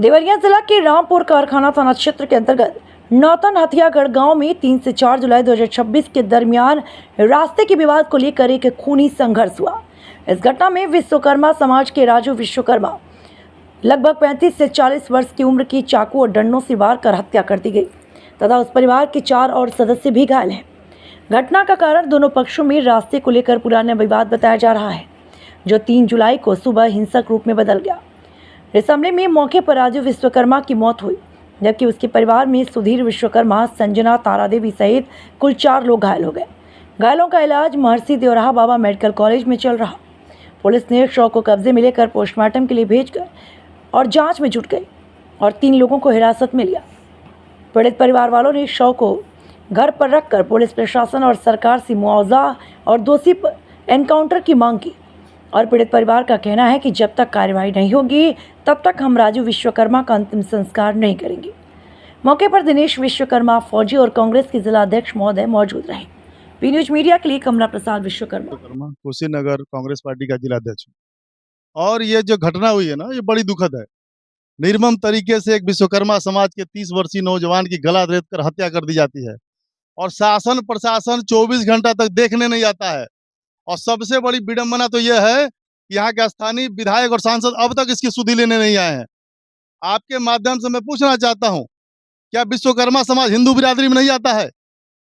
देवरिया जिला के रामपुर कारखाना थाना क्षेत्र के अंतर्गत नौतन हथियागढ़ गांव में 3 से 4 जुलाई 2026 के दरमियान रास्ते के विवाद को लेकर एक खूनी संघर्ष हुआ। इस घटना में विश्वकर्मा समाज के राजू विश्वकर्मा लगभग 35 से 40 वर्ष की उम्र की चाकू और डंडों से वार कर हत्या कर दी गई तथा उस परिवार के 4 और सदस्य भी घायल हैं। घटना का कारण दोनों पक्षों में रास्ते को लेकर पुराना विवाद बताया जा रहा है, जो 3 जुलाई को सुबह हिंसक रूप में बदल गया। इस हमले में मौके पर राजू विश्वकर्मा की मौत हुई, जबकि उसके परिवार में सुधीर विश्वकर्मा, संजना, तारा देवी सहित कुल 4 लोग घायल हो गए। घायलों का इलाज महर्षि देवराहा बाबा मेडिकल कॉलेज में चल रहा। पुलिस ने शव को कब्जे में लेकर पोस्टमार्टम के लिए भेजकर और जांच में जुट गई और 3 लोगों को हिरासत में लिया। पीड़ित परिवार वालों ने शव को घर पर रखकर पुलिस प्रशासन और सरकार से मुआवजा और दोषी पर एनकाउंटर की मांग की और पीड़ित परिवार का कहना है कि जब तक कार्रवाई नहीं होगी तब तक हम राजू विश्वकर्मा का अंतिम संस्कार नहीं करेंगे। मौके पर दिनेश विश्वकर्मा, फौजी और कांग्रेस के जिला अध्यक्ष महोदय मौजूद रहे। पी न्यूज मीडिया के लिए कमला प्रसाद विश्वकर्मा, कुशीनगर कांग्रेस पार्टी का जिला अध्यक्ष। और ये जो घटना हुई है ना, ये बड़ी दुखद है। निर्मम तरीके से एक विश्वकर्मा समाज के 30 वर्षीय नौजवान की गला रेत कर हत्या कर दी जाती है और शासन प्रशासन 24 घंटा तक देखने नहीं आता है। और सबसे बड़ी विडंबना तो यह है कि यहाँ के स्थानीय विधायक और सांसद अब तक इसकी सुधि लेने नहीं आए हैं। आपके माध्यम से मैं पूछना चाहता हूँ, क्या विश्वकर्मा समाज हिंदू बिरादरी में नहीं आता है?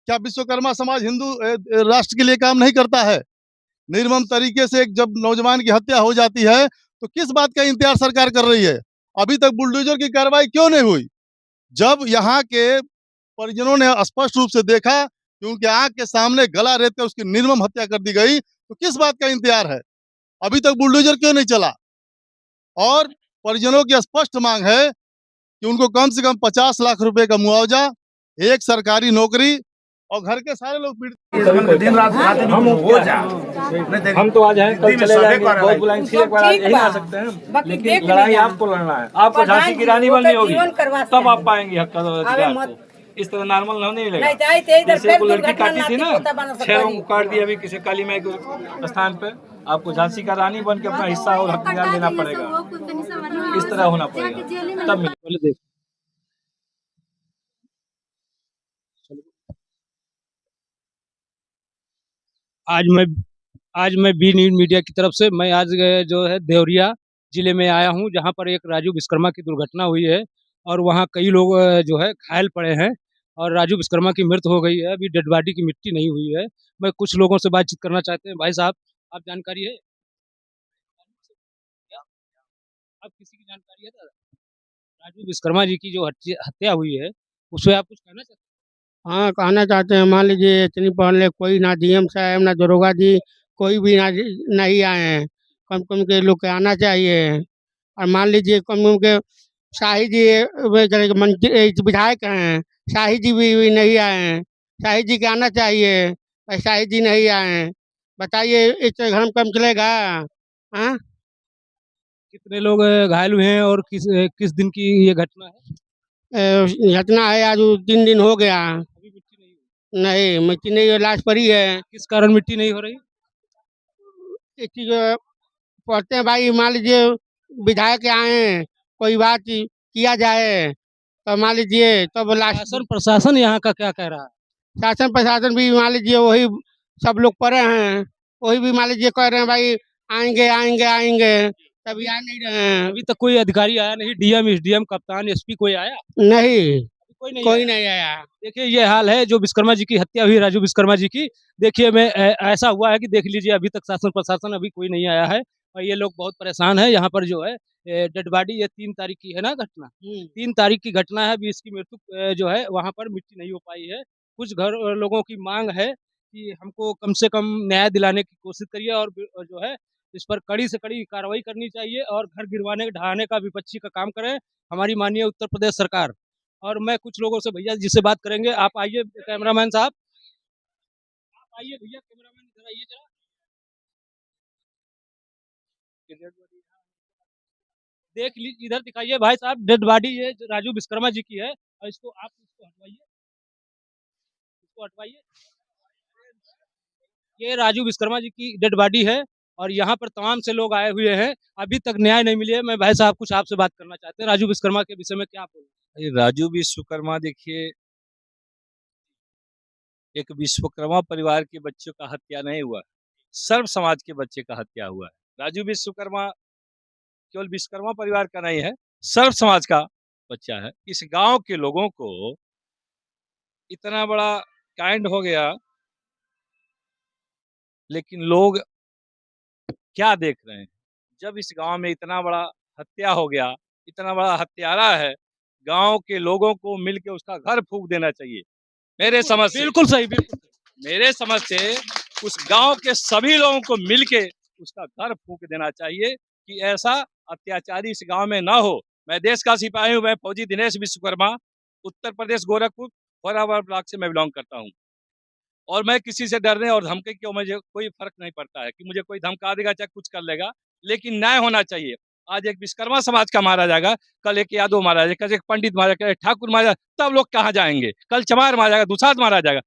क्या विश्वकर्मा समाज हिंदू राष्ट्र के लिए काम नहीं करता है? निर्मम तरीके से एक जब नौजवान की हत्या हो जाती है तो किस बात का इंतजार सरकार कर रही है? अभी तक बुलडोजर की कार्रवाई क्यों नहीं हुई? जब यहाँ के परिजनों ने स्पष्ट रूप से देखा कि उनके आंख के सामने गला रेत कर उसकी निर्मम हत्या कर दी गई, तो किस बात का इंतजार है? अभी तक बुलडोजर क्यों नहीं चला? और परिजनों की स्पष्ट मांग है कि उनको कम से कम 50 लाख रुपए का मुआवजा, एक सरकारी नौकरी और घर के सारे लोग दिन रात हम हो जा। हम तो आज हैं, कल चले जाएंगे, बहुत बुलाएंगे, फिर एक बार आज यही आ सकते हैं, लेकिन लड़ाई आपको लड़ना है। आपको झांसी की रानी बननी होगी, तब आप पाएंगे हक का अधिकार को। इस तरह नॉर्मल होने नहीं लगेगा। जैसे को लड़की काटी थी ना, 6 को काट दिया अभी किसी काली माई के स्थान पे, आपको झांसी का रानी बन के अपना हिस्सा और हक देना पड़ेगा। इस तरह होना पड़ेगा, तब मिले। आज मैं बी न्यूज मीडिया की तरफ से मैं आज जो है देवरिया जिले में आया हूं, जहां पर एक राजू विश्वकर्मा की दुर्घटना हुई है और वहां कई लोग जो है घायल पड़े हैं और राजू विश्वकर्मा की मृत्यु हो गई है। अभी डेड बॉडी की मिट्टी नहीं हुई है। मैं कुछ लोगों से बातचीत करना चाहते हैं। भाई साहब, आप जानकारी है, आप किसी की जानकारी है राजू विश्वकर्मा जी की जो हत्या हुई है, उससे आप कुछ कहना चाहते हैं? हाँ, कहना चाहते हैं, मान लीजिए इतनी पहले कोई ना डीएम साहब ना दरोगा जी कोई भी ना नहीं आए हैं। कम कम के लोग के आना चाहिए। और मान लीजिए कम कम के शाही जी मंत्री विधायक हैं, शाही जी भी नहीं आए हैं। शाही जी के आना चाहिए, पर शाही जी नहीं आए हैं। बताइए इस तरह हम कम चलेगा? हाँ, कितने लोग घायल हुए हैं और किस दिन की ये घटना है? घटना है आज 3 दिन हो गया। अभी मिट्टी नहीं हुई? नहीं मिट्टी नहीं, लाश पड़ी है। किस कारण मिट्टी नहीं हो रही? एक चीज पढ़ते हैं भाई, मान लीजिए विधायक आए हैं, कोई बात किया जाए तो मान लीजिए तब लास्ट। शासन प्रशासन यहाँ का क्या कह रहा है? शासन प्रशासन भी मान लीजिए वही सब लोग पढ़े हैं, वही भी मान लीजिए कह रहे हैं भाई आएंगे आएंगे आएंगे, तभी आ नहीं रहे हैं। अभी तक कोई अधिकारी आया नहीं? डीएम, एसडीएम, कप्तान, एसपी कोई आया? नहीं, कोई नहीं आया। देखिए ये हाल है जो विश्वकर्मा जी की हत्या हुई, राजू विश्वकर्मा जी की। देखिए मैं ऐसा हुआ है कि देख लीजिए, अभी तक शासन प्रशासन अभी कोई नहीं आया है और ये लोग बहुत परेशान है। यहाँ पर जो है डेड बॉडी, ये 3 तारीख की है ना घटना, 3 तारीख की घटना है। अभी इसकी मृत्यु जो है वहाँ पर मिट्टी नहीं हो पाई है। कुछ घर लोगों की मांग है कि हमको कम से कम न्याय दिलाने की कोशिश करिए और जो है इस पर कड़ी से कड़ी कार्रवाई करनी चाहिए और घर गिरवाने ढहाने का विपक्षी का काम करे हमारी माननीय उत्तर प्रदेश सरकार। और मैं कुछ लोगों से भैया जिससे बात करेंगे, आप आइए कैमरामैन साहब, आप आइए भैया, कैमरामैन इधर आइए जरा। देख लीजिए, इधर दिखाइए भाई साहब, डेड बॉडी ये राजू विश्वकर्मा जी की है और इसको आप इसको हटवाइए, इसको हटवाइए। ये राजू विश्वकर्मा जी की डेड बॉडी है और यहाँ पर तमाम से लोग आए हुए हैं, अभी तक न्याय नहीं मिले है। मैं भाई साहब कुछ आपसे बात करना चाहते हैं, राजू विश्वकर्मा के विषय में क्या बोलना? ये राजू विश्वकर्मा देखिए, एक विश्वकर्मा परिवार के बच्चों का हत्या नहीं हुआ, सर्व समाज के बच्चे का हत्या हुआ है। राजू विश्वकर्मा केवल विश्वकर्मा परिवार का नहीं है, सर्व समाज का बच्चा है। इस गांव के लोगों को इतना बड़ा कांड हो गया, लेकिन लोग क्या देख रहे हैं? जब इस गांव में इतना बड़ा हत्या हो गया, इतना बड़ा हत्यारा है, गांव के लोगों को मिलके उसका घर फूंक देना चाहिए। मेरे समझ से, बिल्कुल सही, बिल्कुल मेरे समझ से उस गांव के सभी लोगों को मिलके उसका घर फूंक देना चाहिए कि ऐसा अत्याचारी इस गांव में ना हो। मैं देश का सिपाही हूँ, मैं फौजी दिनेश विश्वकर्मा, उत्तर प्रदेश गोरखपुर फौराबाद ब्लॉक से मैं बिलोंग करता हूँ। और मैं किसी से डरने और धमके की मुझे कोई फर्क नहीं पड़ता है कि मुझे कोई धमका देगा चाहे कुछ कर लेगा, लेकिन न्याय होना चाहिए। आज एक विश्वकर्मा समाज का मारा जाएगा, कल एक यादव मारा जाएगा, कल एक पंडित मारा जाएगा, ठाकुर मारा जाएगा, तब लोग कहाँ जाएंगे? कल चमार मारा जाएगा, दुसाध मारा जाएगा,